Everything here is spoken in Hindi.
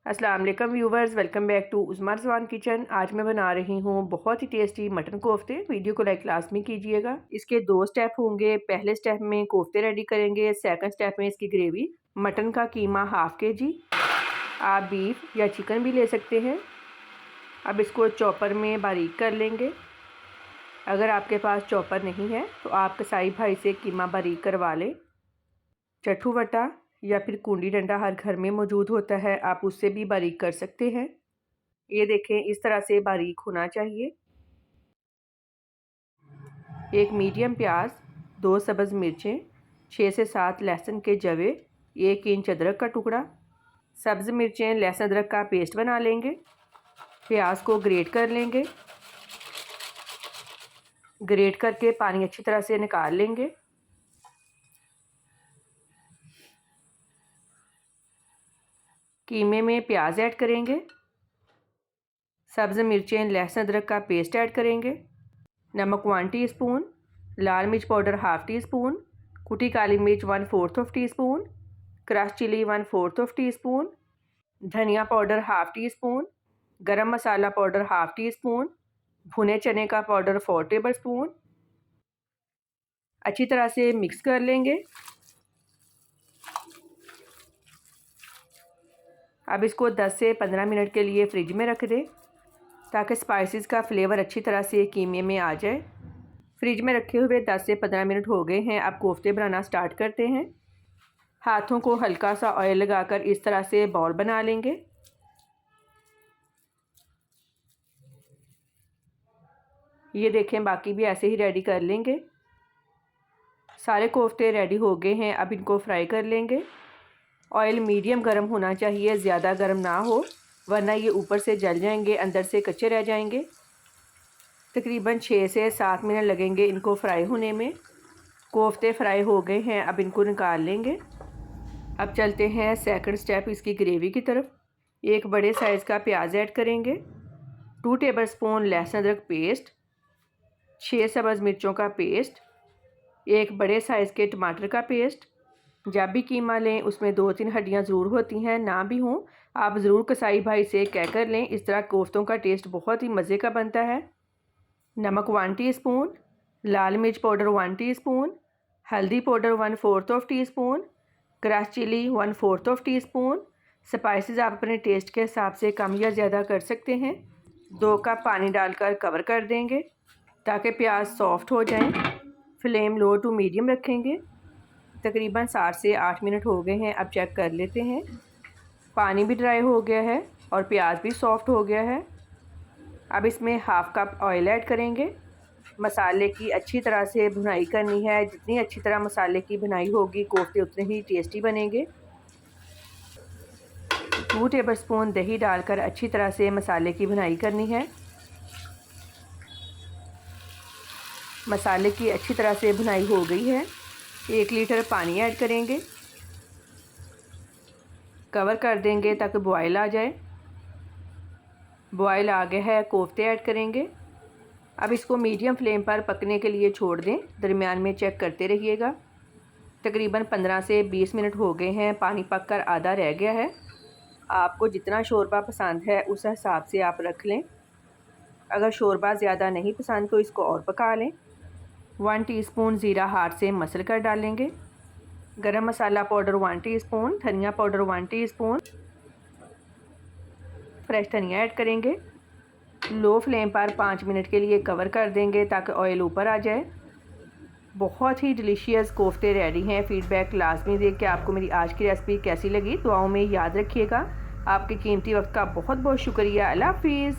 अस्सलाम वालेकुम viewers, welcome back to Usma Rizwan kitchen. आज मैं बना रही हूँ बहुत ही टेस्टी मटन कोफ्ते। वीडियो को लाइक लाजमी कीजिएगा। इसके 2 स्टेप होंगे। पहले स्टेप में कोफ्ते रेडी करेंगे, सेकंड स्टेप में इसकी ग्रेवी। मटन का कीमा हाफ़ kg, आप बीफ या चिकन भी ले सकते हैं। अब इसको चॉपर में बारीक कर लेंगे। अगर आपके पास चॉपर नहीं है तो आप कसाई भाई से कीमा बारीक करवा लें। चट्टू वटा या फिर कूंडी डंडा हर घर में मौजूद होता है, आप उससे भी बारीक कर सकते हैं। ये देखें, इस तरह से बारीक होना चाहिए। एक मीडियम प्याज, 2 सब्ज़ मिर्चें, 6 से 7 लहसुन के जवे, 1 इंच अदरक का टुकड़ा। सब्ज़ मिर्चें लहसुन अदरक का पेस्ट बना लेंगे। प्याज को ग्रेट कर लेंगे। ग्रेट करके पानी अच्छी तरह से निकाल लेंगे। कीमे में प्याज ऐड करेंगे। सब्ज़ मिर्चें लहसुन अदरक का पेस्ट ऐड करेंगे। नमक 1 टीस्पून, लाल मिर्च पाउडर हाफ़ टी स्पून, कुटी काली मिर्च 1/4 teaspoon, crush chilli 1/4 teaspoon, धनिया powder half teaspoon, garam masala powder half teaspoon, भुने चने का पाउडर 4 टेबल स्पून। अच्छी तरह से मिक्स कर लेंगे। अब इसको 10 से 15 मिनट के लिए फ्रिज में रख दें ताकि स्पाइसेस का फ्लेवर अच्छी तरह से कीमे में आ जाए। फ्रिज में रखे हुए 10 से 15 मिनट हो गए हैं। अब कोफ्ते बनाना स्टार्ट करते हैं। हाथों को हल्का सा ऑयल लगाकर इस तरह से बॉल बना लेंगे। ये देखें, बाकी भी ऐसे ही रेडी कर लेंगे। सारे कोफ्ते रेडी हो गए हैं। अब इनको फ्राई कर लेंगे। ऑयल मीडियम गर्म होना चाहिए, ज़्यादा गर्म ना हो वरना ये ऊपर से जल जाएंगे, अंदर से कच्चे रह जाएंगे। तकरीबन 6 से 7 मिनट लगेंगे इनको फ्राई होने में। कोफ्ते फ्राई हो गए हैं, अब इनको निकाल लेंगे। अब चलते हैं सेकंड स्टेप इसकी ग्रेवी की तरफ। एक बड़े साइज़ का प्याज ऐड करेंगे, 2 टेबल स्पून लहसुन अदरक पेस्ट, 6 सब्ज़ मिर्चों का पेस्ट, एक बड़े साइज़ के टमाटर का पेस्ट। जब भी कीमा लें उसमें 2-3 हड्डियाँ ज़रूर होती हैं, ना भी हों आप ज़रूर कसाई भाई से कह कर लें। इस तरह कोफ्तों का टेस्ट बहुत ही मज़े का बनता है। नमक 1 टीस्पून, लाल मिर्च पाउडर 1 टीस्पून, हल्दी powder 1/4 teaspoon, crush chilli 1/4 teaspoon. Spices आप अपने टेस्ट के हिसाब से कम या ज़्यादा कर सकते हैं। 2 कप पानी डालकर कवर कर देंगे ताकि प्याज सॉफ्ट हो जाएं। फ्लेम लो टू मीडियम रखेंगे। तकरीबन 7 से 8 मिनट हो गए हैं। अब चेक कर लेते हैं। पानी भी ड्राई हो गया है और प्याज भी सॉफ्ट हो गया है। अब इसमें हाफ़ कप ऑयल ऐड करेंगे। मसाले की अच्छी तरह से भुनाई करनी है। जितनी अच्छी तरह मसाले की भुनाई होगी कोफ्ते उतने ही टेस्टी बनेंगे। 2 टेबल स्पून दही डालकर अच्छी तरह से मसाले की भुनाई करनी है। मसाले की अच्छी तरह से भुनाई हो गई है। 1 लीटर पानी ऐड करेंगे, कवर कर देंगे ताकि बॉयल आ जाए। बॉयल आ गया है, कोफ्ते ऐड करेंगे। अब इसको मीडियम फ्लेम पर पकने के लिए छोड़ दें, दरमियान में चेक करते रहिएगा। तकरीबन 15 से 20 मिनट हो गए हैं। पानी पककर आधा रह गया है। आपको जितना शोरबा पसंद है उस हिसाब से आप रख लें। अगर शोरबा ज़्यादा नहीं पसंद तो इसको और पका लें। 1 टीस्पून ज़ीरा हाथ से मसल कर डालेंगे। गरम मसाला पाउडर 1 टीस्पून, धनिया पाउडर 1 टीस्पून, फ्रेश धनिया ऐड करेंगे। लो फ्लेम पर 5 मिनट के लिए कवर कर देंगे ताकि ऑयल ऊपर आ जाए। बहुत ही डिलीशियस कोफ्ते रेडी हैं। फ़ीडबैक लाजमी दें कि आपको मेरी आज की रेसिपी कैसी लगी। दुआओं में याद रखिएगा। आपके कीमती वक्त का बहुत बहुत शुक्रिया। अल्लाह हाफ़िज़।